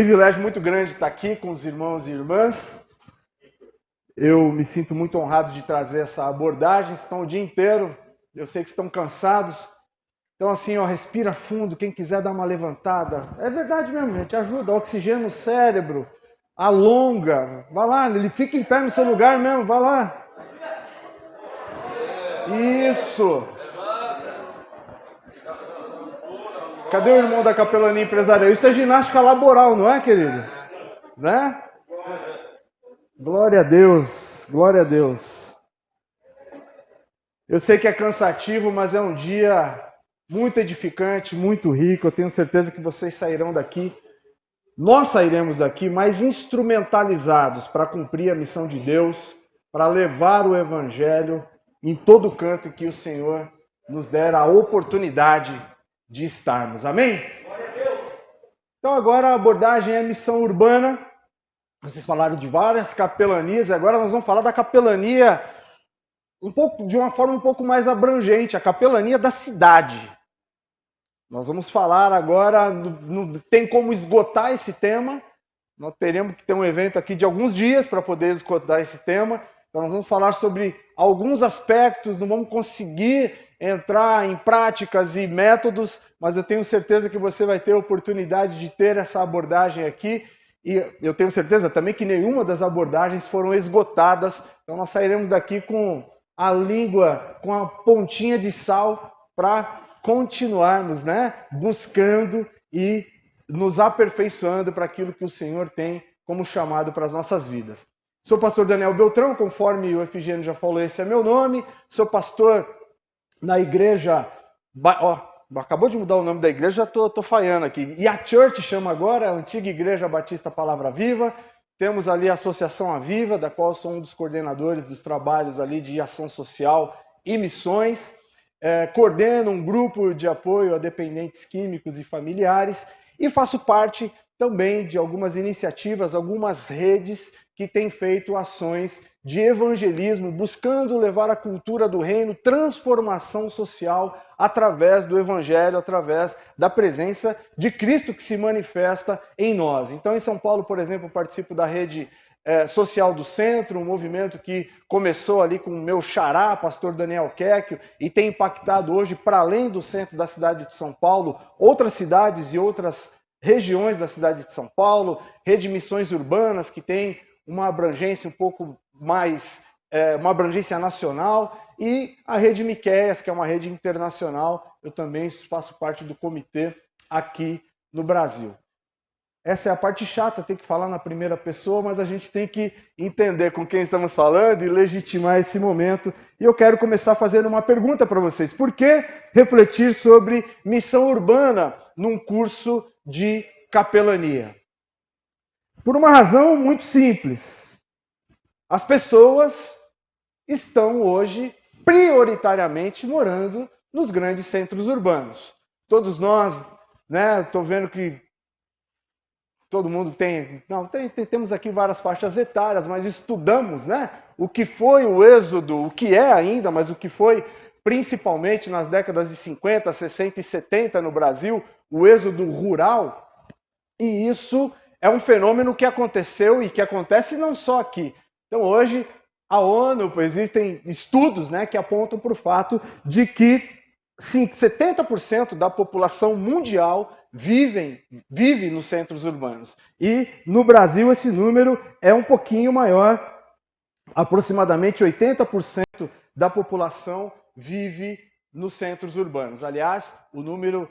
privilégio muito grande estar aqui com os irmãos e irmãs. Eu me sinto muito honrado de trazer essa abordagem. Estão o dia inteiro, eu sei que estão cansados. Então assim, respira fundo, quem quiser dar uma levantada. É verdade mesmo, gente, ajuda, oxigênio no cérebro, alonga. Vai lá, ele fica em pé no seu lugar mesmo, vai lá. Isso. Cadê o irmão da capelania empresarial? Isso é ginástica laboral, não é, querido? Né? Glória a Deus, glória a Deus. Eu sei que é cansativo, mas é um dia muito edificante, muito rico. Eu tenho certeza que vocês sairão daqui, nós sairemos daqui mais instrumentalizados para cumprir a missão de Deus, para levar o Evangelho em todo canto que o Senhor nos der a oportunidade de estarmos. Amém? Glória a Deus. Então agora a abordagem é missão urbana. Vocês falaram de várias capelanias, e agora nós vamos falar da capelania de uma forma um pouco mais abrangente, a capelania da cidade. Nós vamos falar agora, tem como esgotar esse tema, nós teremos que ter um evento aqui de alguns dias para poder esgotar esse tema, então nós vamos falar sobre alguns aspectos, não vamos conseguir entrar em práticas e métodos, mas eu tenho certeza que você vai ter a oportunidade de ter essa abordagem aqui, e eu tenho certeza também que nenhuma das abordagens foram esgotadas, então nós sairemos daqui com a língua, com a pontinha de sal para continuarmos, buscando e nos aperfeiçoando para aquilo que o Senhor tem como chamado para as nossas vidas. Sou pastor Daniel Beltrão, conforme o Efigênio já falou, esse é meu nome, sou pastor na igreja... Acabou de mudar o nome da igreja, já tô falhando aqui. E a Church chama agora, a Antiga Igreja Batista Palavra Viva. Temos ali a Associação Aviva, da qual sou um dos coordenadores dos trabalhos ali de ação social e missões. Coordeno um grupo de apoio a dependentes químicos e familiares e faço parte também de algumas iniciativas, algumas redes que têm feito ações de evangelismo, buscando levar a cultura do reino, transformação social através do evangelho, através da presença de Cristo que se manifesta em nós. Então, em São Paulo, por exemplo, participo da rede social do centro, um movimento que começou ali com o meu xará, pastor Daniel Quecchio, e tem impactado hoje, para além do centro da cidade de São Paulo, outras cidades e outras regiões da cidade de São Paulo, rede Missões Urbanas, que tem uma abrangência um pouco mais, uma abrangência nacional, e a rede Miqueias, que é uma rede internacional, eu também faço parte do comitê aqui no Brasil. Essa é a parte chata, tem que falar na primeira pessoa, mas a gente tem que entender com quem estamos falando e legitimar esse momento. E eu quero começar fazendo uma pergunta para vocês. Por que refletir sobre missão urbana num curso de capelania? Por uma razão muito simples. As pessoas estão hoje prioritariamente morando nos grandes centros urbanos. Todos nós, estou vendo que todo mundo temos aqui várias faixas etárias, mas estudamos, o que foi o êxodo, o que é ainda, mas o que foi principalmente nas décadas de 50, 60 e 70 no Brasil, o êxodo rural, e isso é um fenômeno que aconteceu e que acontece não só aqui. Então hoje a ONU, existem estudos que apontam para o fato de que 70% da população mundial vive nos centros urbanos. E no Brasil esse número é um pouquinho maior, aproximadamente 80% da população vive nos centros urbanos. Aliás, o número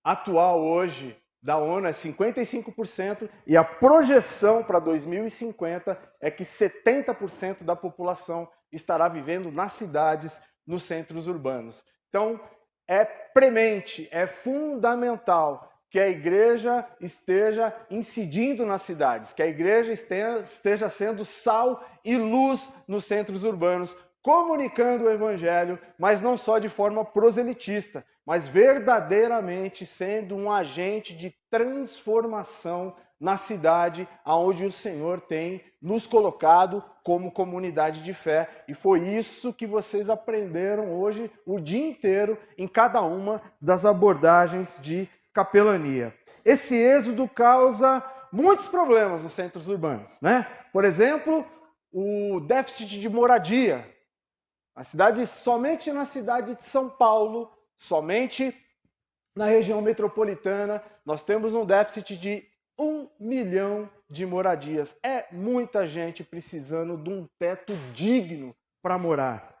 atual hoje da ONU é 55% e a projeção para 2050 é que 70% da população estará vivendo nas cidades, nos centros urbanos. Então, é premente, é fundamental que a igreja esteja incidindo nas cidades, que a igreja esteja sendo sal e luz nos centros urbanos, comunicando o evangelho, mas não só de forma proselitista, mas verdadeiramente sendo um agente de transformação na cidade aonde o Senhor tem nos colocado como comunidade de fé. E foi isso que vocês aprenderam hoje o dia inteiro em cada uma das abordagens de capelania. Esse êxodo causa muitos problemas nos centros urbanos, né? Por exemplo, o déficit de moradia. Somente na cidade de São Paulo, somente na região metropolitana, nós temos um déficit de 1 milhão de moradias. É muita gente precisando de um teto digno para morar.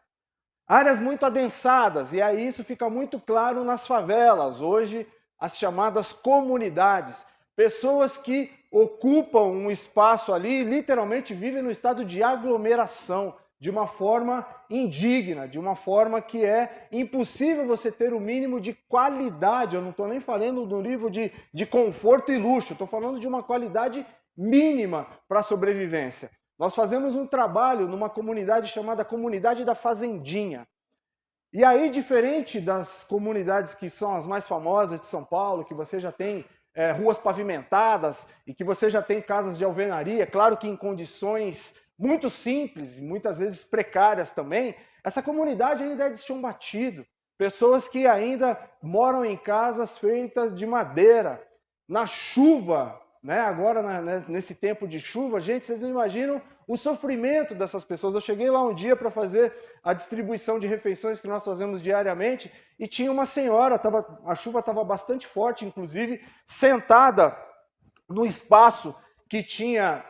Áreas muito adensadas, e aí isso fica muito claro nas favelas, hoje as chamadas comunidades. Pessoas que ocupam um espaço ali e literalmente vivem no estado de aglomeração, de uma forma indigna, de uma forma que é impossível você ter o mínimo de qualidade. Eu não estou nem falando do nível de conforto e luxo, estou falando de uma qualidade mínima para a sobrevivência. Nós fazemos um trabalho numa comunidade chamada Comunidade da Fazendinha. E aí, diferente das comunidades que são as mais famosas de São Paulo, que você já tem ruas pavimentadas e que você já tem casas de alvenaria, claro que em condições muito simples, muitas vezes precárias também, essa comunidade ainda é de chão batido. Pessoas que ainda moram em casas feitas de madeira. Na chuva, né? Agora nesse tempo de chuva, gente, vocês não imaginam o sofrimento dessas pessoas. Eu cheguei lá um dia para fazer a distribuição de refeições que nós fazemos diariamente e tinha uma senhora, a chuva estava bastante forte, inclusive, sentada no espaço que tinha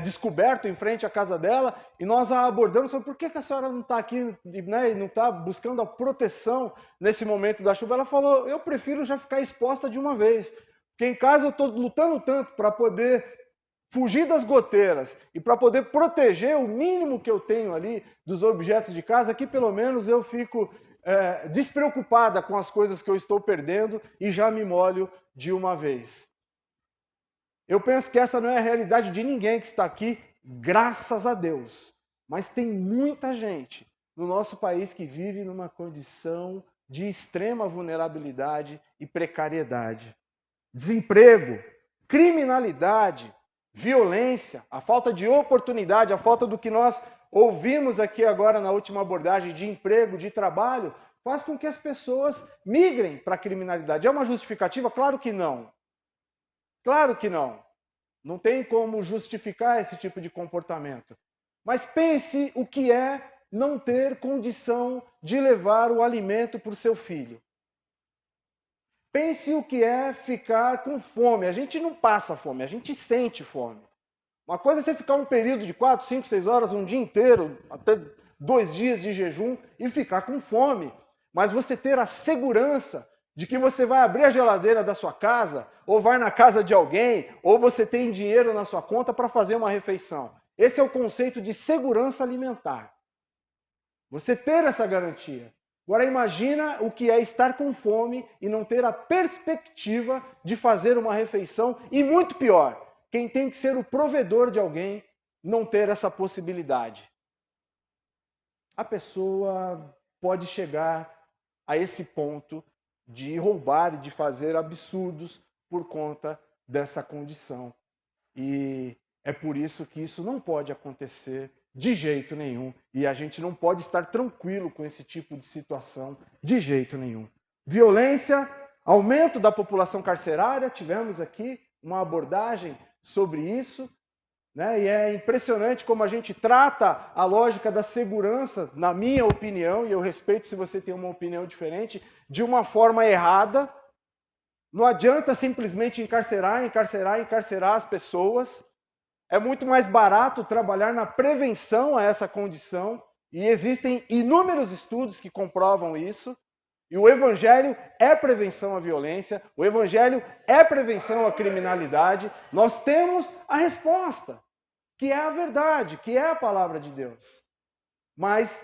descoberto em frente à casa dela, e nós a abordamos, falamos, por que a senhora não está aqui, né, e não está buscando a proteção nesse momento da chuva? Ela falou, eu prefiro já ficar exposta de uma vez, porque em casa eu estou lutando tanto para poder fugir das goteiras e para poder proteger o mínimo que eu tenho ali dos objetos de casa, que pelo menos eu fico despreocupada com as coisas que eu estou perdendo e já me molho de uma vez. Eu penso que essa não é a realidade de ninguém que está aqui, graças a Deus. Mas tem muita gente no nosso país que vive numa condição de extrema vulnerabilidade e precariedade. Desemprego, criminalidade, violência, a falta de oportunidade, a falta do que nós ouvimos aqui agora na última abordagem de emprego, de trabalho, faz com que as pessoas migrem para a criminalidade. É uma justificativa? Claro que não. Claro que não. Não tem como justificar esse tipo de comportamento. Mas pense o que é não ter condição de levar o alimento para o seu filho. Pense o que é ficar com fome. A gente não passa fome, a gente sente fome. Uma coisa é você ficar um período de 4, 5, 6 horas, um dia inteiro, até 2 dias de jejum e ficar com fome. Mas você ter a segurança de que você vai abrir a geladeira da sua casa, ou vai na casa de alguém, ou você tem dinheiro na sua conta para fazer uma refeição. Esse é o conceito de segurança alimentar. Você ter essa garantia. Agora imagina o que é estar com fome e não ter a perspectiva de fazer uma refeição, e muito pior, quem tem que ser o provedor de alguém não ter essa possibilidade. A pessoa pode chegar a esse ponto de roubar e de fazer absurdos por conta dessa condição. E é por isso que isso não pode acontecer de jeito nenhum. E a gente não pode estar tranquilo com esse tipo de situação de jeito nenhum. Violência, aumento da população carcerária, tivemos aqui uma abordagem sobre isso, né? E é impressionante como a gente trata a lógica da segurança, na minha opinião, e eu respeito se você tem uma opinião diferente, de uma forma errada. Não adianta simplesmente encarcerar as pessoas. É muito mais barato trabalhar na prevenção a essa condição, e existem inúmeros estudos que comprovam isso. E o Evangelho é prevenção à violência, o Evangelho é prevenção à criminalidade. Nós temos a resposta, que é a verdade, que é a palavra de Deus. Mas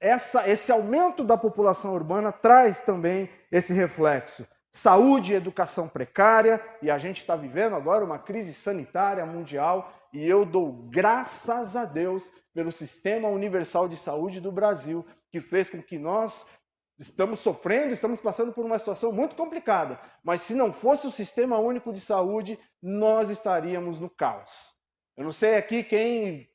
esse aumento da população urbana traz também esse reflexo. Saúde e educação precária, e a gente está vivendo agora uma crise sanitária mundial, e eu dou graças a Deus pelo Sistema Universal de Saúde do Brasil, que fez com que nós estamos sofrendo, estamos passando por uma situação muito complicada, mas se não fosse o Sistema Único de Saúde, nós estaríamos no caos. Eu não sei aqui quem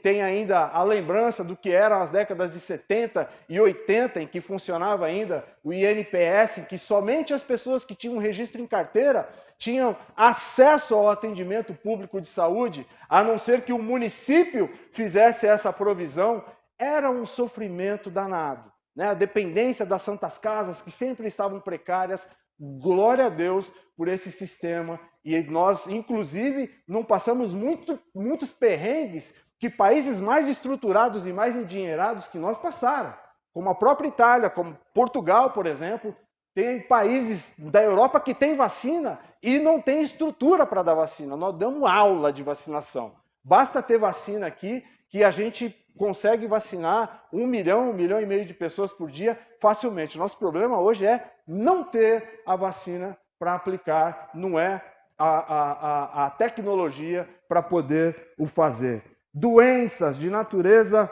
tem ainda a lembrança do que eram as décadas de 70 e 80, em que funcionava ainda o INPS, em que somente as pessoas que tinham registro em carteira tinham acesso ao atendimento público de saúde, a não ser que o município fizesse essa provisão. Era um sofrimento danado, né? A dependência das santas casas, que sempre estavam precárias. Glória a Deus por esse sistema. E nós, inclusive, não passamos muitos perrengues que países mais estruturados e mais endinheirados que nós passaram, como a própria Itália, como Portugal, por exemplo. Tem países da Europa que tem vacina e não tem estrutura para dar vacina. Nós damos aula de vacinação. Basta ter vacina aqui que a gente consegue vacinar 1 milhão, 1,5 milhão de pessoas por dia facilmente. Nosso problema hoje é não ter a vacina para aplicar, não é a tecnologia para poder o fazer. Doenças de natureza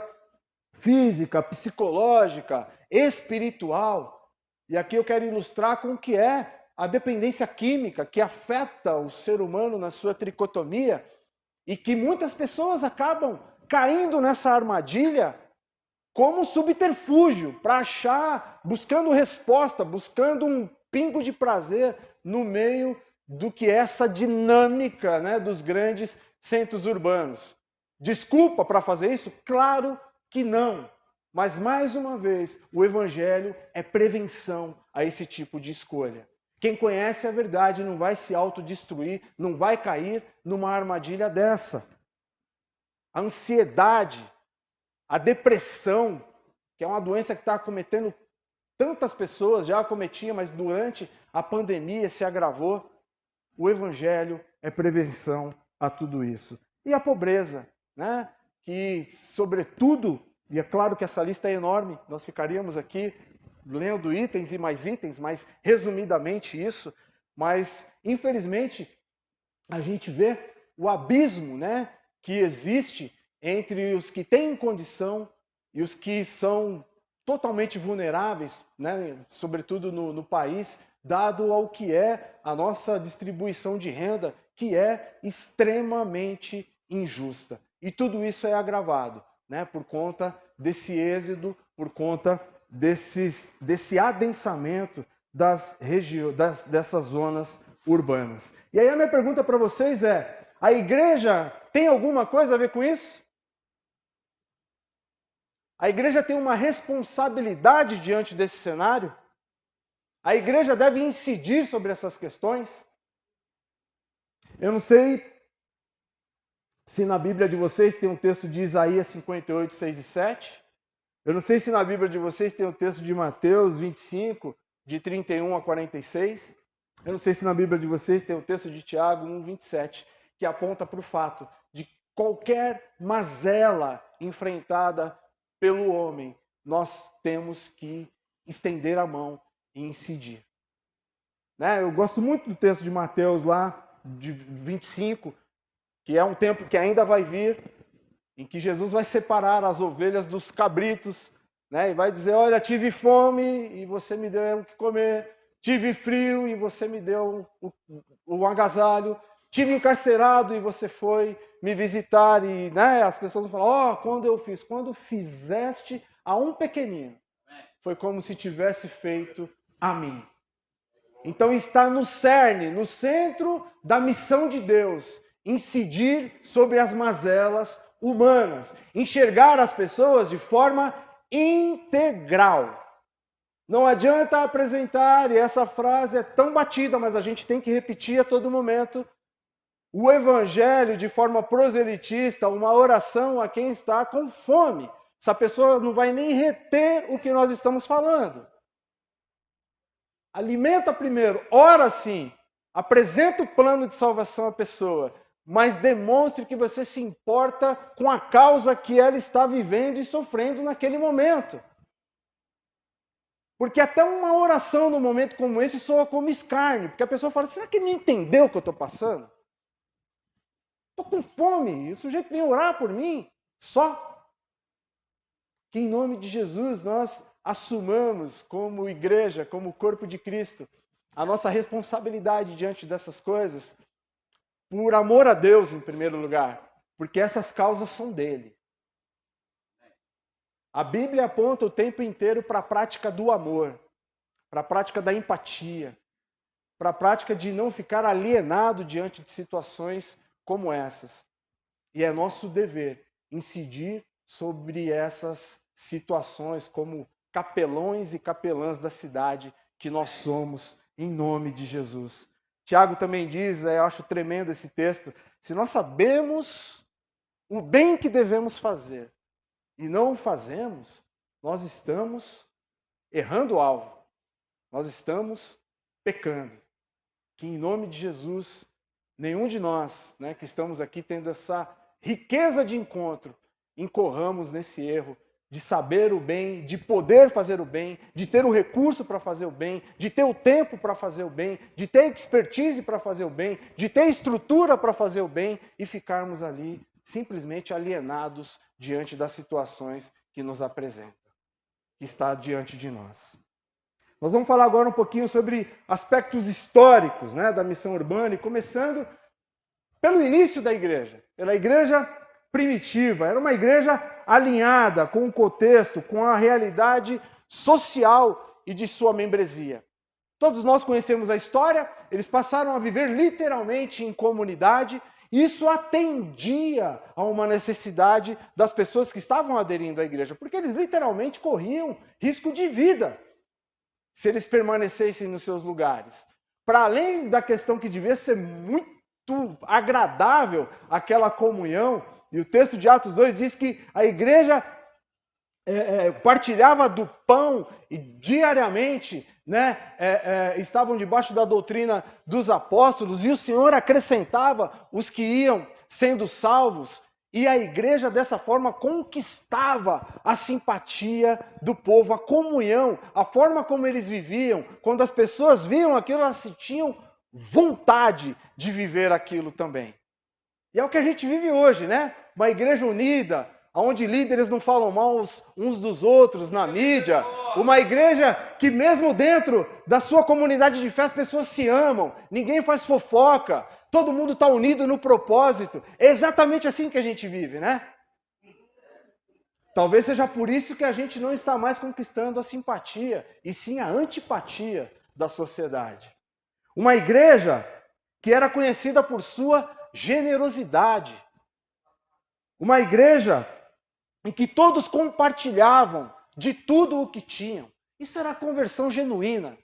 física, psicológica, espiritual. E aqui eu quero ilustrar com o que é a dependência química que afeta o ser humano na sua tricotomia e que muitas pessoas acabam caindo nessa armadilha como subterfúgio para achar, buscando resposta, buscando um pingo de prazer no meio do que é essa dinâmica, né, dos grandes centros urbanos. Desculpa para fazer isso? Claro que não. Mas, mais uma vez, o Evangelho é prevenção a esse tipo de escolha. Quem conhece a verdade não vai se autodestruir, não vai cair numa armadilha dessa. A ansiedade, a depressão, que é uma doença que está acometendo tantas pessoas, já acometia, mas durante a pandemia se agravou. O Evangelho é prevenção a tudo isso. E a pobreza, né? Que, sobretudo, e é claro que essa lista é enorme, nós ficaríamos aqui lendo itens e mais itens, mas resumidamente isso. Mas, infelizmente, a gente vê o abismo, né, que existe entre os que têm condição e os que são totalmente vulneráveis, né, sobretudo no país, dado ao que é a nossa distribuição de renda, que é extremamente injusta. E tudo isso é agravado, né, por conta desse êxodo, por conta desse adensamento dessas zonas urbanas. E aí a minha pergunta para vocês é: a igreja tem alguma coisa a ver com isso? A igreja tem uma responsabilidade diante desse cenário? A igreja deve incidir sobre essas questões? Eu não sei se na Bíblia de vocês tem um texto de Isaías 58, 6 e 7. Eu não sei se na Bíblia de vocês tem um texto de Mateus 25, de 31 a 46. Eu não sei se na Bíblia de vocês tem um texto de Tiago 1, 27, que aponta para o fato de qualquer mazela enfrentada pelo homem, nós temos que estender a mão e incidir. Né? Eu gosto muito do texto de Mateus lá, de 25, que é um tempo que ainda vai vir, em que Jesus vai separar as ovelhas dos cabritos, né? E vai dizer: olha, tive fome e você me deu o que comer, tive frio e você me deu o agasalho, tive encarcerado e você foi me visitar. E, né, as pessoas vão falar: quando eu fiz? Quando fizeste a um pequenino, foi como se tivesse feito a mim. Então está no cerne, no centro da missão de Deus, incidir sobre as mazelas humanas, enxergar as pessoas de forma integral. Não adianta apresentar, e essa frase é tão batida, mas a gente tem que repetir a todo momento, o evangelho de forma proselitista, uma oração a quem está com fome. Essa pessoa não vai nem reter o que nós estamos falando. Alimenta primeiro, ora sim, apresenta o plano de salvação à pessoa, mas demonstre que você se importa com a causa que ela está vivendo e sofrendo naquele momento. Porque até uma oração num momento como esse soa como escárnio, porque a pessoa fala: será que ele não entendeu o que eu estou passando? Estou com fome, o sujeito vem orar por mim, só. Que em nome de Jesus nós assumamos como igreja, como corpo de Cristo, a nossa responsabilidade diante dessas coisas, por amor a Deus em primeiro lugar, porque essas causas são dele. A Bíblia aponta o tempo inteiro para a prática do amor, para a prática da empatia, para a prática de não ficar alienado diante de situações como essas. E é nosso dever incidir sobre essas situações como capelões e capelãs da cidade que nós somos, em nome de Jesus. Tiago também diz, eu acho tremendo esse texto, se nós sabemos o bem que devemos fazer e não o fazemos, nós estamos errando o alvo, nós estamos pecando. Que em nome de Jesus, nenhum de nós, né, que estamos aqui tendo essa riqueza de encontro, incorramos nesse erro de saber o bem, de poder fazer o bem, de ter o recurso para fazer o bem, de ter o tempo para fazer o bem, de ter expertise para fazer o bem, de ter estrutura para fazer o bem e ficarmos ali simplesmente alienados diante das situações que nos apresentam, que está diante de nós. Nós vamos falar agora um pouquinho sobre aspectos históricos, né, da missão urbana, e começando pelo início da igreja, pela igreja primitiva. Era uma igreja alinhada com o contexto, com a realidade social e de sua membresia. Todos nós conhecemos a história, eles passaram a viver literalmente em comunidade, e isso atendia a uma necessidade das pessoas que estavam aderindo à igreja, porque eles literalmente corriam risco de vida se eles permanecessem nos seus lugares. Para além da questão que devia ser muito agradável aquela comunhão, e o texto de Atos 2 diz que a igreja partilhava do pão e diariamente, né, estavam debaixo da doutrina dos apóstolos, e o Senhor acrescentava os que iam sendo salvos, e a igreja dessa forma conquistava a simpatia do povo, a comunhão, a forma como eles viviam. Quando as pessoas viam aquilo, elas sentiam vontade de viver aquilo também. E é o que a gente vive hoje, né? Uma igreja unida, onde líderes não falam mal uns dos outros na mídia. Uma igreja que mesmo dentro da sua comunidade de fé as pessoas se amam, ninguém faz fofoca, todo mundo está unido no propósito. É exatamente assim que a gente vive, né? Talvez seja por isso que a gente não está mais conquistando a simpatia, e sim a antipatia da sociedade. Uma igreja que era conhecida por sua generosidade. Uma igreja em que todos compartilhavam de tudo o que tinham. Isso era a conversão genuína.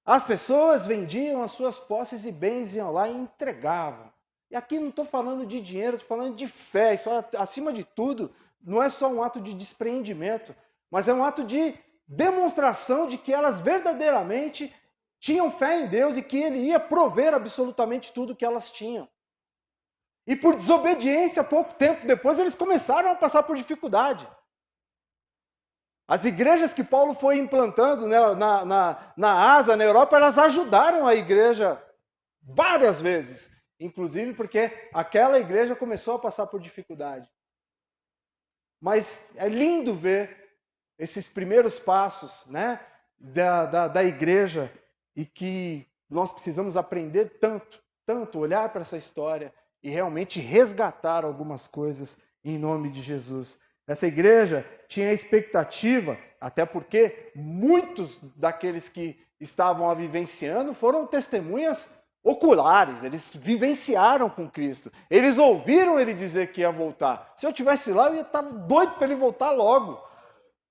As pessoas vendiam as suas posses e bens, iam lá e entregavam. E aqui não estou falando de dinheiro, estou falando de fé. Isso, acima de tudo, não é só um ato de despreendimento, mas é um ato de demonstração de que elas verdadeiramente tinham fé em Deus e que Ele ia prover absolutamente tudo que elas tinham. E por desobediência, pouco tempo depois, eles começaram a passar por dificuldade. As igrejas que Paulo foi implantando, né, na Ásia, na Europa, elas ajudaram a igreja várias vezes. Inclusive porque aquela igreja começou a passar por dificuldade. Mas é lindo ver esses primeiros passos, né, da igreja, e que nós precisamos aprender tanto olhar para essa história e realmente resgatar algumas coisas em nome de Jesus. Essa igreja tinha a expectativa, até porque muitos daqueles que estavam a vivenciando foram testemunhas oculares, eles vivenciaram com Cristo. Eles ouviram ele dizer que ia voltar. Se eu estivesse lá, eu ia estar doido para ele voltar logo.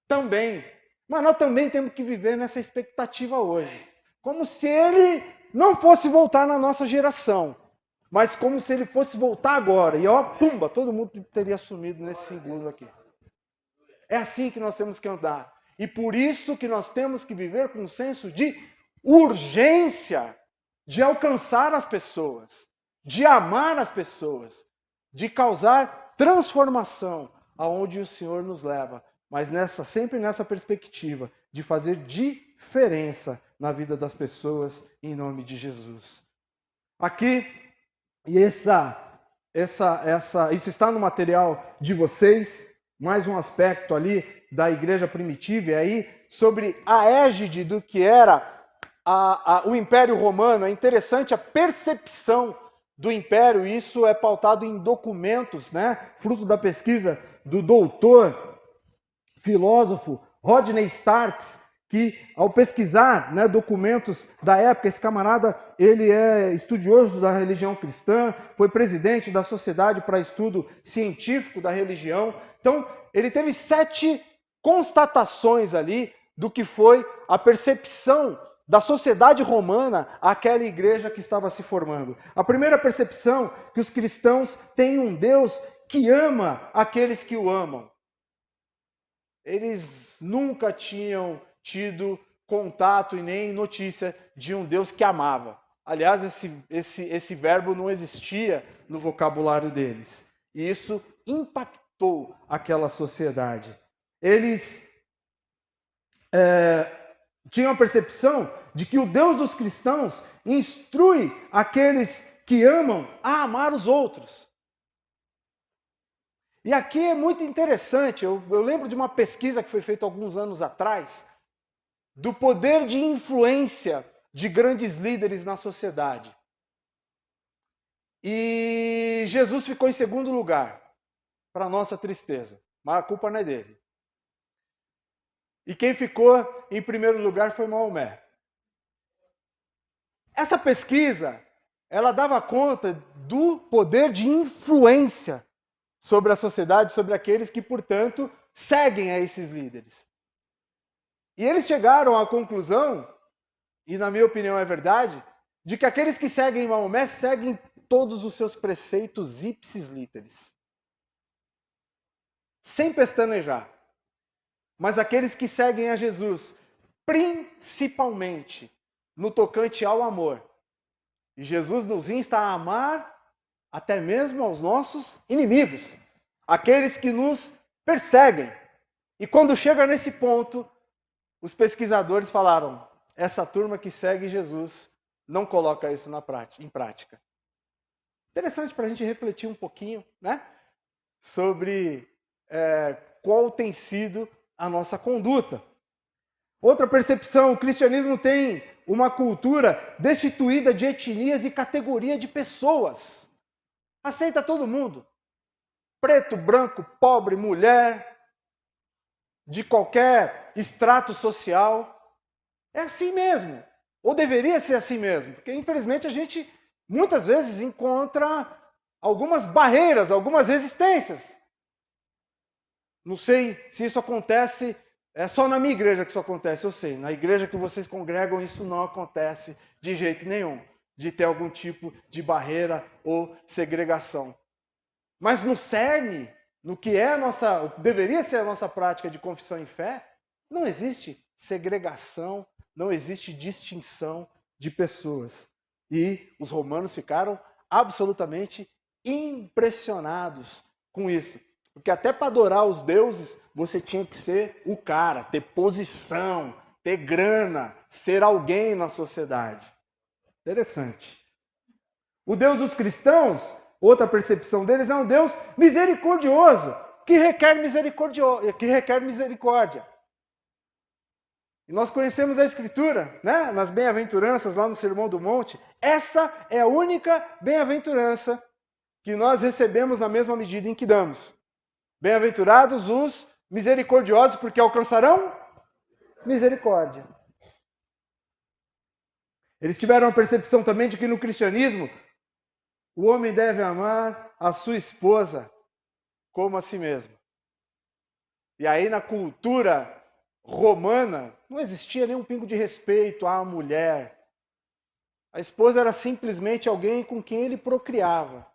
Também. Mas nós também temos que viver nessa expectativa hoje. Como se ele não fosse voltar na nossa geração, mas como se ele fosse voltar agora. E ó, pumba, todo mundo teria sumido nesse segundo aqui. É assim que nós temos que andar. E por isso que nós temos que viver com um senso de urgência, de alcançar as pessoas, de amar as pessoas, de causar transformação aonde o Senhor nos leva, mas sempre nessa perspectiva de fazer diferença na vida das pessoas em nome de Jesus. Aqui, e isso está no material de vocês, mais um aspecto ali da igreja primitiva, e aí sobre a égide do que era o Império Romano. É interessante a percepção do Império. Isso é pautado em documentos, né? Fruto da pesquisa do doutor, filósofo Rodney Starks, que ao pesquisar, né, documentos da época, esse camarada, ele é estudioso da religião cristã, foi presidente da Sociedade para Estudo Científico da Religião. Então, ele teve 7 constatações ali do que foi a percepção da sociedade romana àquela igreja que estava se formando. A primeira percepção, que os cristãos têm um Deus que ama aqueles que o amam. Eles nunca tinham tido contato e nem notícia de um Deus que amava. Aliás, esse verbo não existia no vocabulário deles. E isso impactou aquela sociedade. Eles tinham a percepção de que o Deus dos cristãos instrui aqueles que amam a amar os outros. E aqui é muito interessante, eu lembro de uma pesquisa que foi feita alguns anos atrás, do poder de influência de grandes líderes na sociedade. E Jesus ficou em segundo lugar, para nossa tristeza, mas a culpa não é dele. E quem ficou em primeiro lugar foi Maomé. Essa pesquisa, ela dava conta do poder de influência sobre a sociedade, sobre aqueles que, portanto, seguem a esses líderes. E eles chegaram à conclusão, e na minha opinião é verdade, de que aqueles que seguem Maomé seguem todos os seus preceitos ipsis literis. Sem pestanejar. Mas aqueles que seguem a Jesus, principalmente no tocante ao amor. E Jesus nos insta a amar até mesmo aos nossos inimigos, aqueles que nos perseguem. E quando chega nesse ponto, os pesquisadores falaram, essa turma que segue Jesus não coloca isso em prática. Interessante para a gente refletir um pouquinho, né? Sobre qual tem sido a nossa conduta. Outra percepção, o cristianismo tem uma cultura destituída de etnias e categoria de pessoas. Aceita todo mundo. Preto, branco, pobre, mulher, de qualquer extrato social. É assim mesmo. Ou deveria ser assim mesmo. Porque, infelizmente, a gente muitas vezes encontra algumas barreiras, algumas resistências. Não sei se isso acontece, é só na minha igreja que isso acontece, eu sei. Na igreja que vocês congregam, isso não acontece de jeito nenhum, de ter algum tipo de barreira ou segregação. Mas no cerne, no que é deveria ser a nossa prática de confissão em fé, não existe segregação, não existe distinção de pessoas. E os romanos ficaram absolutamente impressionados com isso. Porque até para adorar os deuses, você tinha que ser o cara, ter posição, ter grana, ser alguém na sociedade. Interessante. O Deus dos cristãos, outra percepção deles, é um Deus misericordioso, que requer misericórdia. E nós conhecemos a Escritura, né? Nas bem-aventuranças, lá no Sermão do Monte. Essa é a única bem-aventurança que nós recebemos na mesma medida em que damos. Bem-aventurados os misericordiosos, porque alcançarão misericórdia. Eles tiveram a percepção também de que no cristianismo o homem deve amar a sua esposa como a si mesmo. E aí na cultura romana não existia nenhum pingo de respeito à mulher. A esposa era simplesmente alguém com quem ele procriava.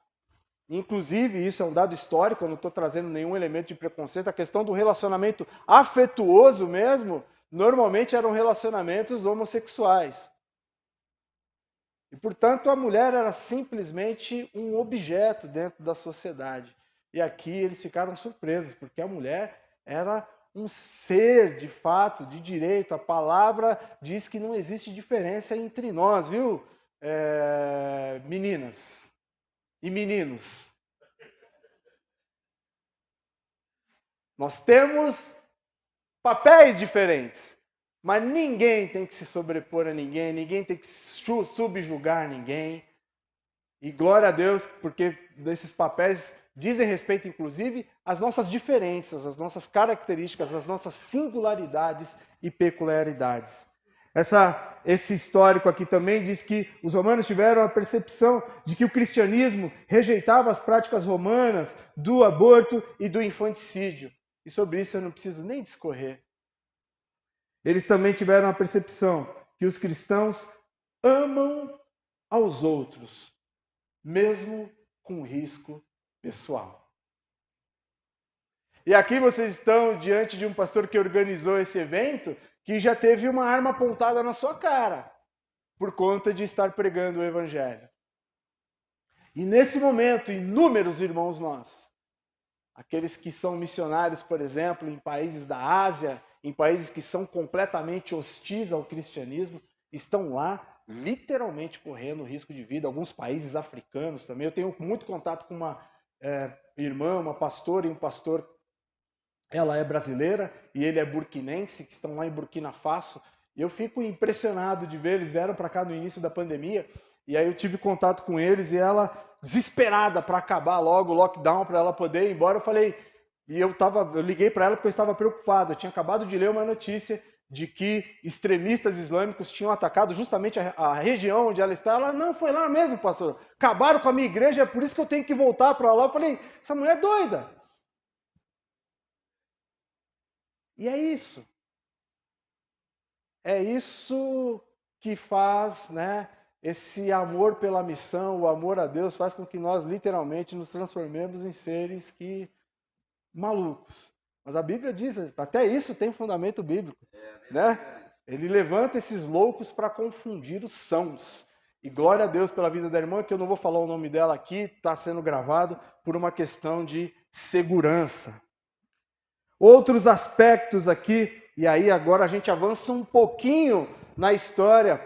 Inclusive, isso é um dado histórico, eu não estou trazendo nenhum elemento de preconceito, a questão do relacionamento afetuoso mesmo, normalmente eram relacionamentos homossexuais. E, portanto, a mulher era simplesmente um objeto dentro da sociedade. E aqui eles ficaram surpresos, porque a mulher era um ser, de fato, de direito. A palavra diz que não existe diferença entre nós, viu, meninas e meninos. Nós temos papéis diferentes, mas ninguém tem que se sobrepor a ninguém, ninguém tem que subjugar ninguém. E glória a Deus, porque desses papéis dizem respeito, inclusive, às nossas diferenças, às nossas características, às nossas singularidades e peculiaridades. Esse histórico aqui também diz que os romanos tiveram a percepção de que o cristianismo rejeitava as práticas romanas do aborto e do infanticídio. E sobre isso eu não preciso nem discorrer. Eles também tiveram a percepção que os cristãos amam aos outros, mesmo com risco pessoal. E aqui vocês estão diante de um pastor que organizou esse evento, que já teve uma arma apontada na sua cara, por conta de estar pregando o evangelho. E nesse momento, inúmeros irmãos nossos, aqueles que são missionários, por exemplo, em países da Ásia, em países que são completamente hostis ao cristianismo, estão lá literalmente correndo risco de vida. Alguns países africanos também. Eu tenho muito contato com uma irmã, uma pastora e um pastor. Ela é brasileira e ele é burkinense, que estão lá em Burkina Faso. E eu fico impressionado de ver, eles vieram para cá no início da pandemia, e aí eu tive contato com eles e ela desesperada para acabar logo o lockdown, para ela poder ir embora. Eu falei, eu liguei para ela porque eu estava preocupado. Eu tinha acabado de ler uma notícia de que extremistas islâmicos tinham atacado justamente a região onde ela está. Ela, não, foi lá mesmo, pastor. Acabaram com a minha igreja, é por isso que eu tenho que voltar para lá. Eu falei, essa mulher é doida. E é isso. É isso que faz, né, esse amor pela missão, o amor a Deus, faz com que nós literalmente nos transformemos em seres malucos. Mas a Bíblia diz, até isso tem fundamento bíblico, né? Ele levanta esses loucos para confundir os sãos. E glória a Deus pela vida da irmã, que eu não vou falar o nome dela aqui, está sendo gravado por uma questão de segurança. Outros aspectos aqui, e aí agora a gente avança um pouquinho na história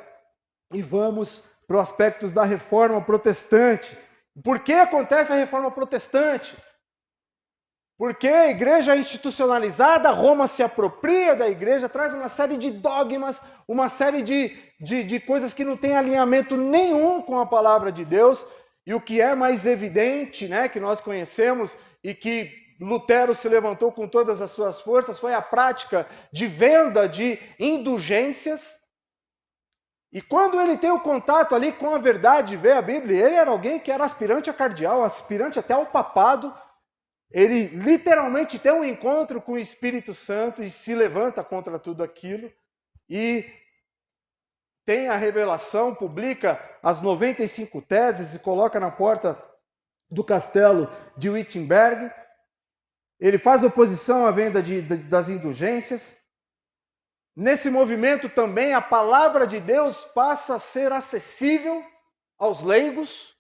e vamos para os aspectos da reforma protestante. Por que acontece a reforma protestante? Porque a igreja é institucionalizada, Roma se apropria da igreja, traz uma série de dogmas, uma série de coisas que não tem alinhamento nenhum com a palavra de Deus. E o que é mais evidente, né, que nós conhecemos e que Lutero se levantou com todas as suas forças, foi a prática de venda de indulgências. E quando ele tem o contato ali com a verdade, vê a Bíblia, ele era alguém que era aspirante a cardeal, aspirante até ao papado. Ele literalmente tem um encontro com o Espírito Santo e se levanta contra tudo aquilo. E tem a revelação, publica as 95 teses e coloca na porta do castelo de Wittenberg. Ele faz oposição à venda das indulgências. Nesse movimento também a palavra de Deus passa a ser acessível aos leigos,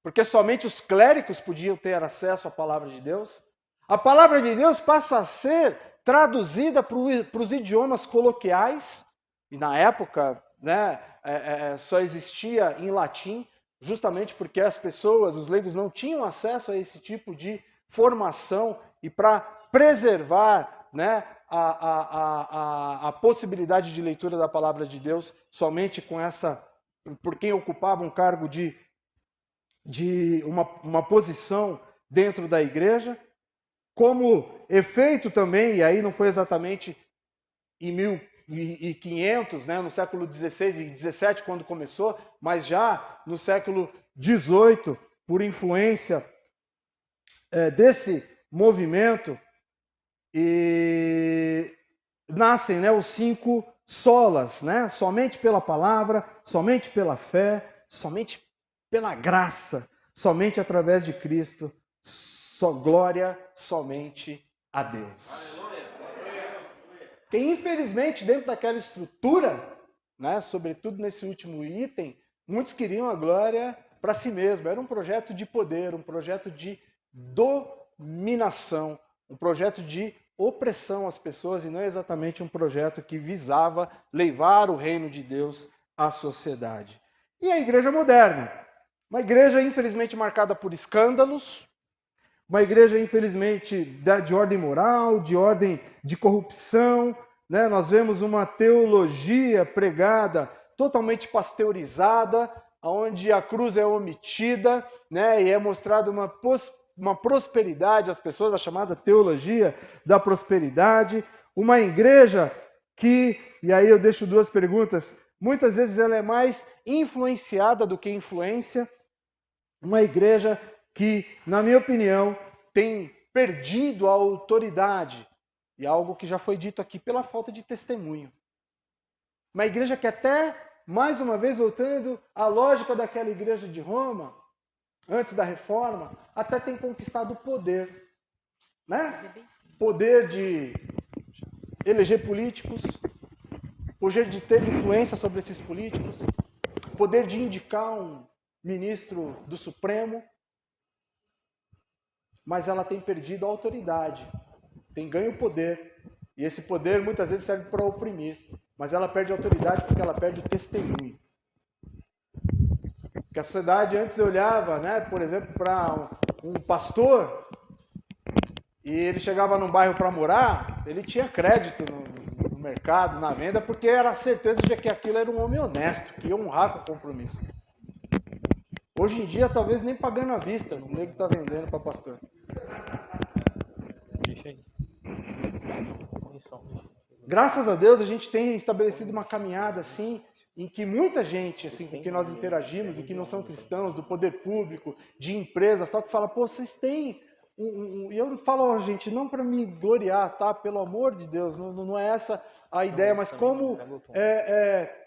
porque somente os clérigos podiam ter acesso à palavra de Deus. A palavra de Deus passa a ser traduzida para os idiomas coloquiais, e na época, né, só existia em latim, justamente porque as pessoas, os leigos, não tinham acesso a esse tipo de formação, e para preservar, né, a possibilidade de leitura da palavra de Deus somente com por quem ocupava um cargo de uma posição dentro da igreja, como efeito também, e aí não foi exatamente em 1500, né, no século XVI e XVII quando começou, mas já no século XVIII, por influência desse movimento, e nascem, né, os 5 solas, né, somente pela palavra, somente pela fé, somente pela graça, somente através de Cristo, só glória somente a Deus. Porque infelizmente dentro daquela estrutura, né, sobretudo nesse último item, muitos queriam a glória para si mesmo. Era um projeto de poder, um projeto de dominação, um projeto de opressão às pessoas e não exatamente um projeto que visava levar o reino de Deus à sociedade. E a igreja moderna? Uma igreja infelizmente marcada por escândalos, uma igreja infelizmente de ordem moral, de ordem de corrupção, né? Nós vemos uma teologia pregada totalmente pasteurizada, onde a cruz é omitida, né, e é mostrada uma prosperidade às pessoas, a chamada teologia da prosperidade. Uma igreja que, e aí eu deixo duas perguntas, muitas vezes ela é mais influenciada do que influência. Uma igreja que, na minha opinião, tem perdido a autoridade, e algo que já foi dito aqui, pela falta de testemunho. Uma igreja que até, mais uma vez, voltando à lógica daquela igreja de Roma, antes da reforma, até tem conquistado o poder. Né? Poder de eleger políticos, poder de ter influência sobre esses políticos, poder de indicar um ministro do Supremo, mas ela tem perdido a autoridade, tem ganho poder, e esse poder muitas vezes serve para oprimir, mas ela perde a autoridade porque ela perde o testemunho. Porque a sociedade antes olhava, né, por exemplo, para um pastor, e ele chegava num bairro para morar, ele tinha crédito no mercado, na venda, porque era a certeza de que aquilo era um homem honesto, que ia honrar com o compromisso. Hoje em dia, talvez nem pagando à vista, o nego está vendendo para pastor. Deixa aí. Graças a Deus, a gente tem estabelecido uma caminhada assim, em que muita gente, assim, com quem nós interagimos e que não são cristãos, do poder público, de empresas, tal, que fala, pô, vocês têm e eu falo, gente, não para me gloriar, tá? Pelo amor de Deus, não é essa a ideia, mas como é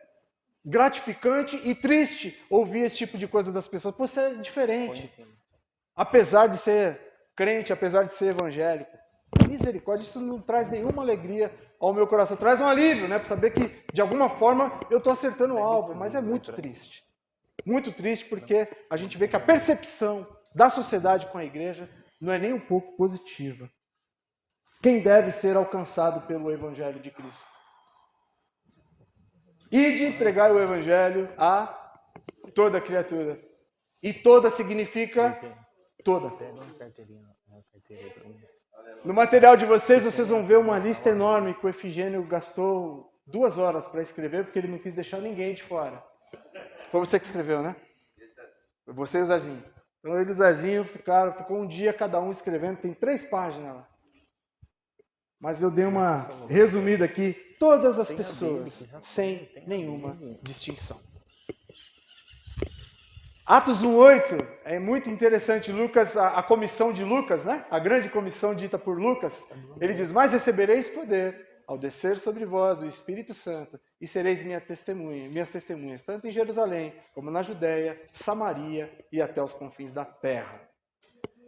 gratificante e triste ouvir esse tipo de coisa das pessoas. Pô, você é diferente. Apesar de ser crente, apesar de ser evangélico. Misericórdia, isso não traz nenhuma alegria ao meu coração. Traz um alívio, né? Para saber que, de alguma forma, eu estou acertando o alvo. Mas é muito triste. Muito triste porque a gente vê que a percepção da sociedade com a igreja não é nem um pouco positiva. Quem deve ser alcançado pelo Evangelho de Cristo? E de entregar o Evangelho a toda criatura. E toda significa toda. No material de vocês vão ver uma lista enorme que o Efigênio gastou 2 horas para escrever, porque ele não quis deixar ninguém de fora. Foi você que escreveu, né? Foi você e o Zezinho. Então ele e o Zezinho ficou um dia cada um escrevendo, tem 3 páginas lá. Mas eu dei uma resumida aqui, todas as pessoas, sem nenhuma distinção. Atos 1:8 é muito interessante. Lucas, a comissão de Lucas, né? A grande comissão dita por Lucas, ele diz, mas recebereis poder ao descer sobre vós o Espírito Santo e sereis minhas testemunhas, tanto em Jerusalém, como na Judéia, Samaria e até os confins da terra.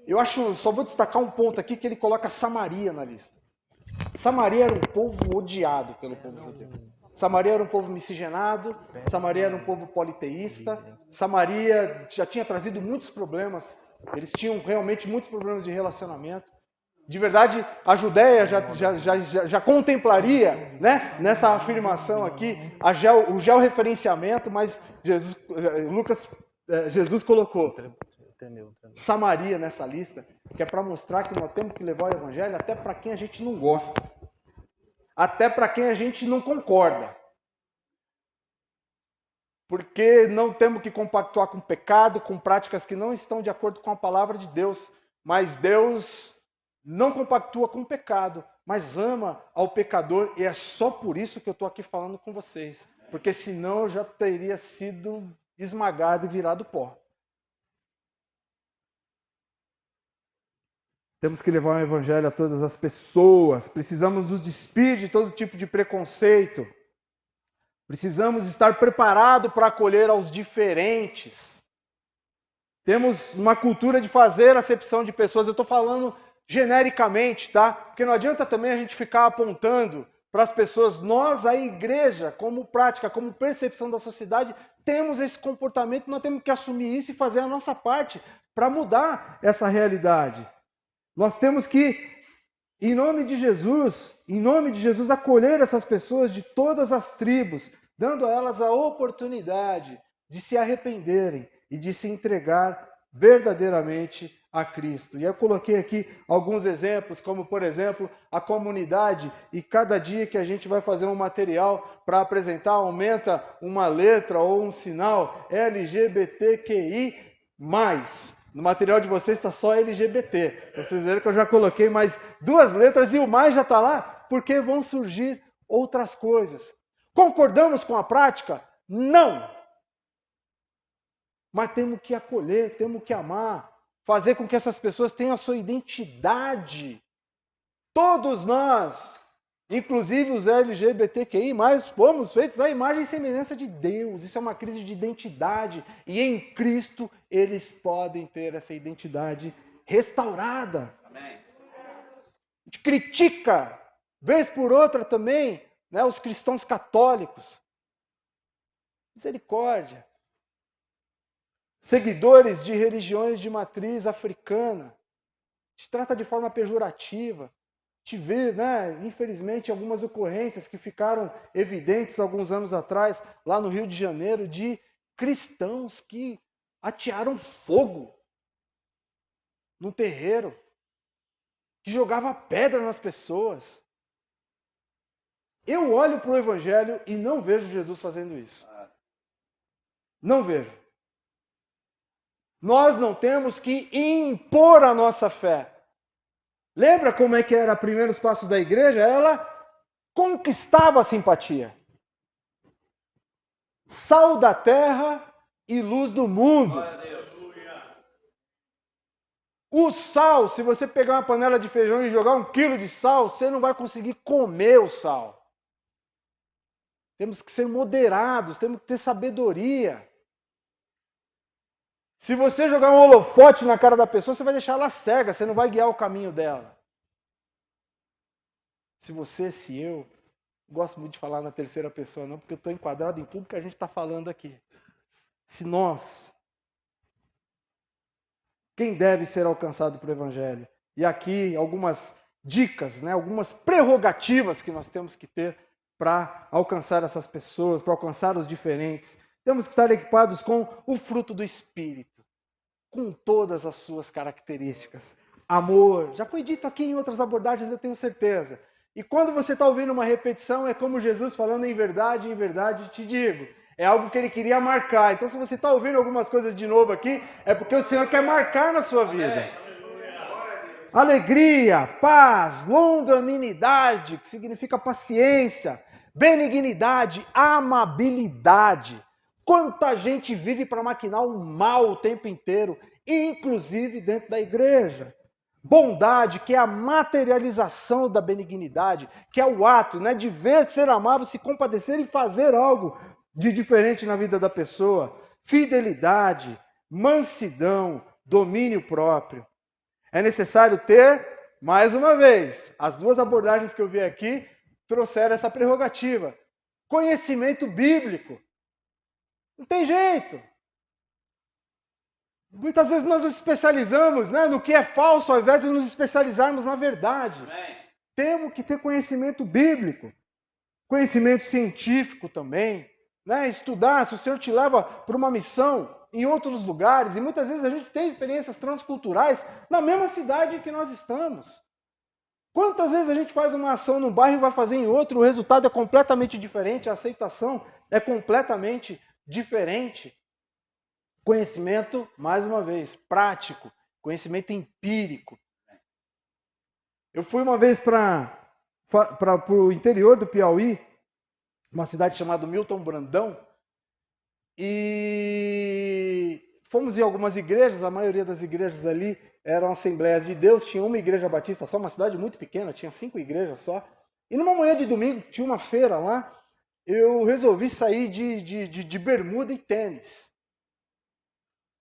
Eu só vou destacar um ponto aqui que ele coloca Samaria na lista. Samaria era um povo odiado pelo povo judeu. Samaria era um povo miscigenado, Samaria era um povo politeísta, Samaria já tinha trazido muitos problemas, eles tinham realmente muitos problemas de relacionamento. De verdade, a Judéia já contemplaria, né, nessa afirmação aqui, o georreferenciamento, mas Jesus colocou Samaria nessa lista, que é para mostrar que nós temos que levar o Evangelho até para quem a gente não gosta. Até para quem a gente não concorda. Porque não temos que compactuar com pecado, com práticas que não estão de acordo com a palavra de Deus. Mas Deus não compactua com o pecado, mas ama ao pecador. E é só por isso que eu estou aqui falando com vocês. Porque senão eu já teria sido esmagado e virado pó. Temos que levar o Evangelho a todas as pessoas. Precisamos nos despir de todo tipo de preconceito. Precisamos estar preparados para acolher aos diferentes. Temos uma cultura de fazer acepção de pessoas. Eu estou falando genericamente, tá? Porque não adianta também a gente ficar apontando para as pessoas. Nós, a igreja, como prática, como percepção da sociedade, temos esse comportamento. Nós temos que assumir isso e fazer a nossa parte para mudar essa realidade. Nós temos que, em nome de Jesus, acolher essas pessoas de todas as tribos, dando a elas a oportunidade de se arrependerem e de se entregar verdadeiramente a Cristo. E eu coloquei aqui alguns exemplos, como, por exemplo, a comunidade, e cada dia que a gente vai fazer um material para apresentar, aumenta uma letra ou um sinal LGBTQI+. No material de vocês está só LGBT. Então, vocês viram que eu já coloquei mais 2 letras e o mais já está lá, porque vão surgir outras coisas. Concordamos com a prática? Não! Mas temos que acolher, temos que amar, fazer com que essas pessoas tenham a sua identidade. Todos nós, inclusive os LGBTQI+, fomos feitos à imagem e semelhança de Deus. Isso é uma crise de identidade. E em Cristo eles podem ter essa identidade restaurada. Amém. A gente critica, vez por outra também, né, os cristãos católicos. Misericórdia. Seguidores de religiões de matriz africana. Se trata de forma pejorativa. Te vê, né, infelizmente, algumas ocorrências que ficaram evidentes alguns anos atrás, lá no Rio de Janeiro, de cristãos que atearam fogo num terreiro, que jogava pedra nas pessoas. Eu olho para o Evangelho e não vejo Jesus fazendo isso. Não vejo. Nós não temos que impor a nossa fé. Lembra como é que era os primeiros passos da igreja? Ela conquistava a simpatia. Sal da terra e luz do mundo. O sal, se você pegar uma panela de feijão e jogar 1 quilo de sal, você não vai conseguir comer o sal. Temos que ser moderados, temos que ter sabedoria. Se você jogar um holofote na cara da pessoa, você vai deixar ela cega, você não vai guiar o caminho dela. Se eu, gosto muito de falar na terceira pessoa, não, porque eu estou enquadrado em tudo que a gente está falando aqui. Se nós, quem deve ser alcançado pelo Evangelho? E aqui algumas dicas, né, algumas prerrogativas que nós temos que ter para alcançar essas pessoas, para alcançar os diferentes. Temos que estar equipados com o fruto do Espírito, com todas as suas características. Amor, já foi dito aqui em outras abordagens, eu tenho certeza. E quando você está ouvindo uma repetição, é como Jesus falando em verdade te digo. É algo que ele queria marcar. Então, se você está ouvindo algumas coisas de novo aqui, é porque o Senhor quer marcar na sua vida. Alegria, paz, longanimidade, que significa paciência, benignidade, amabilidade. Quanta gente vive para maquinar o mal o tempo inteiro, inclusive dentro da igreja. Bondade, que é a materialização da benignidade, que é o ato, né, de ver, ser amável, se compadecer e fazer algo de diferente na vida da pessoa. Fidelidade, mansidão, domínio próprio. É necessário ter, mais uma vez, as 2 abordagens que eu vi aqui trouxeram essa prerrogativa. Conhecimento bíblico. Não tem jeito. Muitas vezes nós nos especializamos, né, no que é falso, ao invés de nos especializarmos na verdade. Amém. Temos que ter conhecimento bíblico, conhecimento científico também, né, estudar. Se o Senhor te leva para uma missão em outros lugares, e muitas vezes a gente tem experiências transculturais na mesma cidade em que nós estamos. Quantas vezes a gente faz uma ação num bairro e vai fazer em outro, o resultado é completamente diferente, a aceitação é completamente diferente. Conhecimento, mais uma vez, prático, conhecimento empírico. Eu fui uma vez para o interior do Piauí, uma cidade chamada Milton Brandão, e fomos em algumas igrejas, a maioria das igrejas ali eram Assembleias de Deus, tinha uma igreja batista só, uma cidade muito pequena, tinha 5 igrejas só. E numa manhã de domingo, tinha uma feira lá, eu resolvi sair de bermuda e tênis.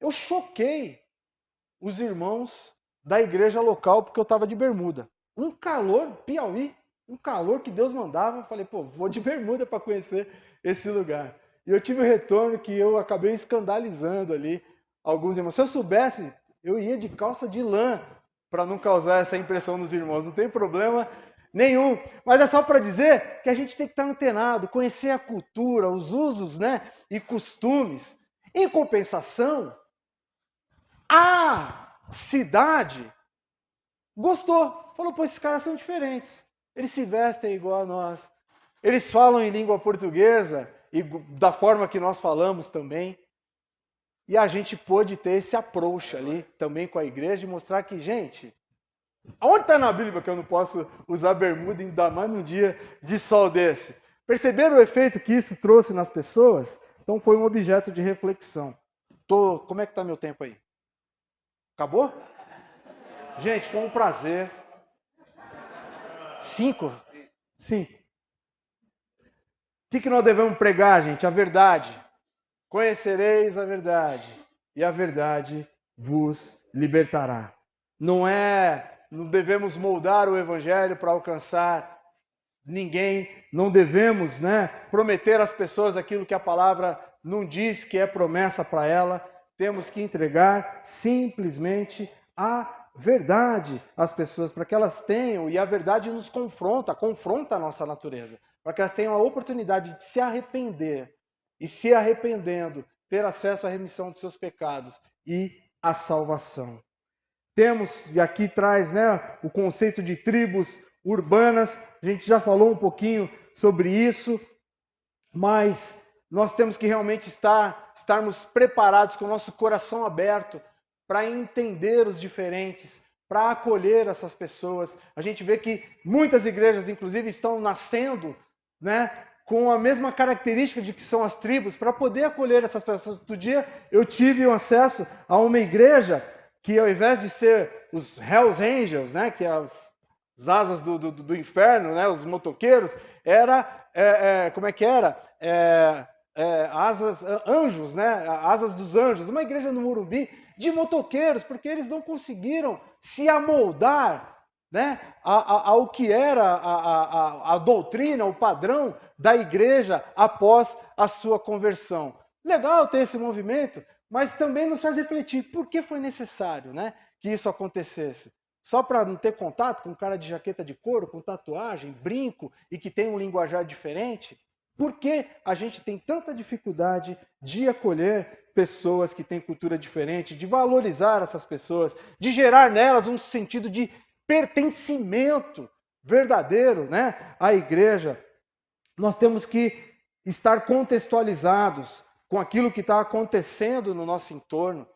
Eu choquei os irmãos da igreja local porque eu estava de bermuda. Um calor, Piauí, um calor que Deus mandava. Eu falei, vou de bermuda para conhecer esse lugar. E eu tive o retorno que eu acabei escandalizando ali alguns irmãos. Se eu soubesse, eu ia de calça de lã para não causar essa impressão nos irmãos. Não tem problema nenhum. Mas é só para dizer que a gente tem que estar antenado, conhecer a cultura, os usos, né, e costumes. Em compensação, há cidade gostou. Falou, pô, esses caras são diferentes. Eles se vestem igual a nós. Eles falam em língua portuguesa e da forma que nós falamos também. E a gente pôde ter esse approach ali também com a igreja e mostrar que, gente, aonde está na Bíblia que eu não posso usar bermuda ainda mais num dia de sol desse? Perceberam o efeito que isso trouxe nas pessoas? Então foi um objeto de reflexão. Como é que está meu tempo aí? Acabou? Gente, foi um prazer. 5? Sim. O que nós devemos pregar, gente? A verdade. Conhecereis a verdade, e a verdade vos libertará. Não devemos moldar o evangelho para alcançar ninguém, não devemos, prometer às pessoas aquilo que a palavra não diz que é promessa para ela. Temos que entregar simplesmente a verdade às pessoas, para que elas tenham, e a verdade nos confronta a nossa natureza, para que elas tenham a oportunidade de se arrepender, e se arrependendo, ter acesso à remissão de seus pecados e à salvação. Temos, e aqui traz o conceito de tribos urbanas, a gente já falou um pouquinho sobre isso, mas nós temos que realmente estarmos preparados com o nosso coração aberto para entender os diferentes, para acolher essas pessoas. A gente vê que muitas igrejas, inclusive, estão nascendo, com a mesma característica de que são as tribos, para poder acolher essas pessoas. Outro dia eu tive um acesso a uma igreja que, ao invés de ser os Hells Angels, que é as asas do inferno, os motoqueiros, era, como é que era? Anjos, asas dos anjos. Uma igreja no Morumbi de motoqueiros, porque eles não conseguiram se amoldar ao que era a doutrina, o padrão da igreja após a sua conversão. Legal ter esse movimento, mas também nos faz refletir por que foi necessário que isso acontecesse. Só para não ter contato com um cara de jaqueta de couro, com tatuagem, brinco e que tem um linguajar diferente? Por que a gente tem tanta dificuldade de acolher pessoas que têm cultura diferente, de valorizar essas pessoas, de gerar nelas um sentido de pertencimento verdadeiro à igreja? Nós temos que estar contextualizados com aquilo que está acontecendo no nosso entorno.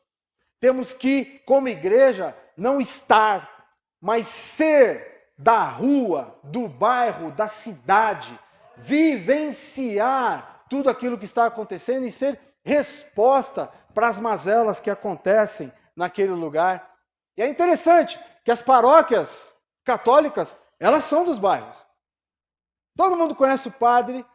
Temos que, como igreja, não estar, mas ser da rua, do bairro, da cidade, vivenciar tudo aquilo que está acontecendo e ser resposta para as mazelas que acontecem naquele lugar. E é interessante que as paróquias católicas, elas são dos bairros. Todo mundo conhece o padre.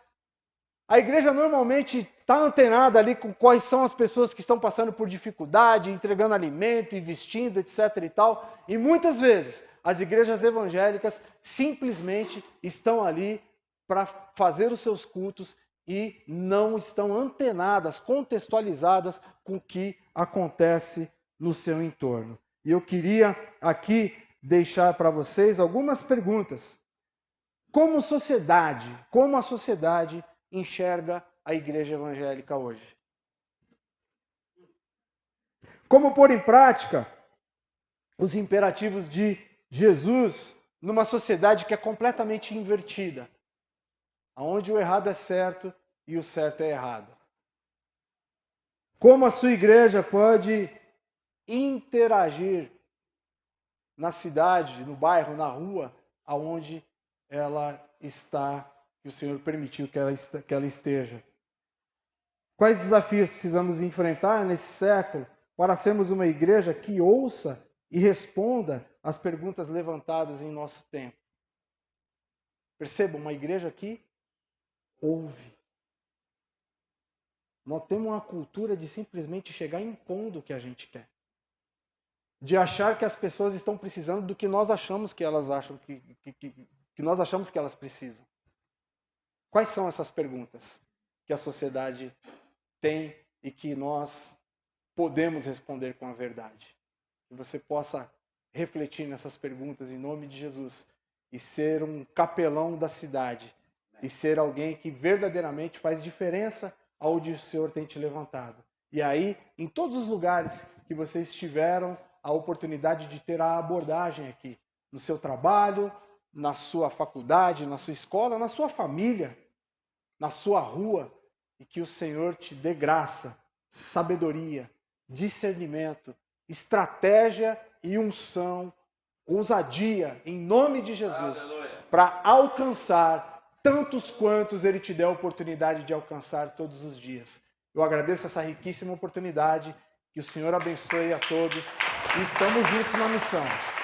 A igreja normalmente está antenada ali com quais são as pessoas que estão passando por dificuldade, entregando alimento e vestindo, etc. e tal. E muitas vezes as igrejas evangélicas simplesmente estão ali para fazer os seus cultos e não estão antenadas, contextualizadas com o que acontece no seu entorno. E eu queria aqui deixar para vocês algumas perguntas. Como a sociedade enxerga a igreja evangélica hoje? Como pôr em prática os imperativos de Jesus numa sociedade que é completamente invertida, onde o errado é certo e o certo é errado? Como a sua igreja pode interagir na cidade, no bairro, na rua, aonde ela está, que o Senhor permitiu que ela esteja? Quais desafios precisamos enfrentar nesse século para sermos uma igreja que ouça e responda às perguntas levantadas em nosso tempo? Perceba, uma igreja que ouve. Nós temos uma cultura de simplesmente chegar impondo o que a gente quer. De achar que as pessoas estão precisando do que nós achamos que elas acham que nós achamos que elas precisam. Quais são essas perguntas que a sociedade tem e que nós podemos responder com a verdade? Que você possa refletir nessas perguntas em nome de Jesus e ser um capelão da cidade e ser alguém que verdadeiramente faz diferença aonde o Senhor tem te levantado. E aí, em todos os lugares que vocês estiveram a oportunidade de ter a abordagem aqui, no seu trabalho, na sua faculdade, na sua escola, na sua família, na sua rua, e que o Senhor te dê graça, sabedoria, discernimento, estratégia e unção, ousadia, em nome de Jesus, para alcançar tantos quantos Ele te der a oportunidade de alcançar todos os dias. Eu agradeço essa riquíssima oportunidade, que o Senhor abençoe a todos e estamos juntos na missão.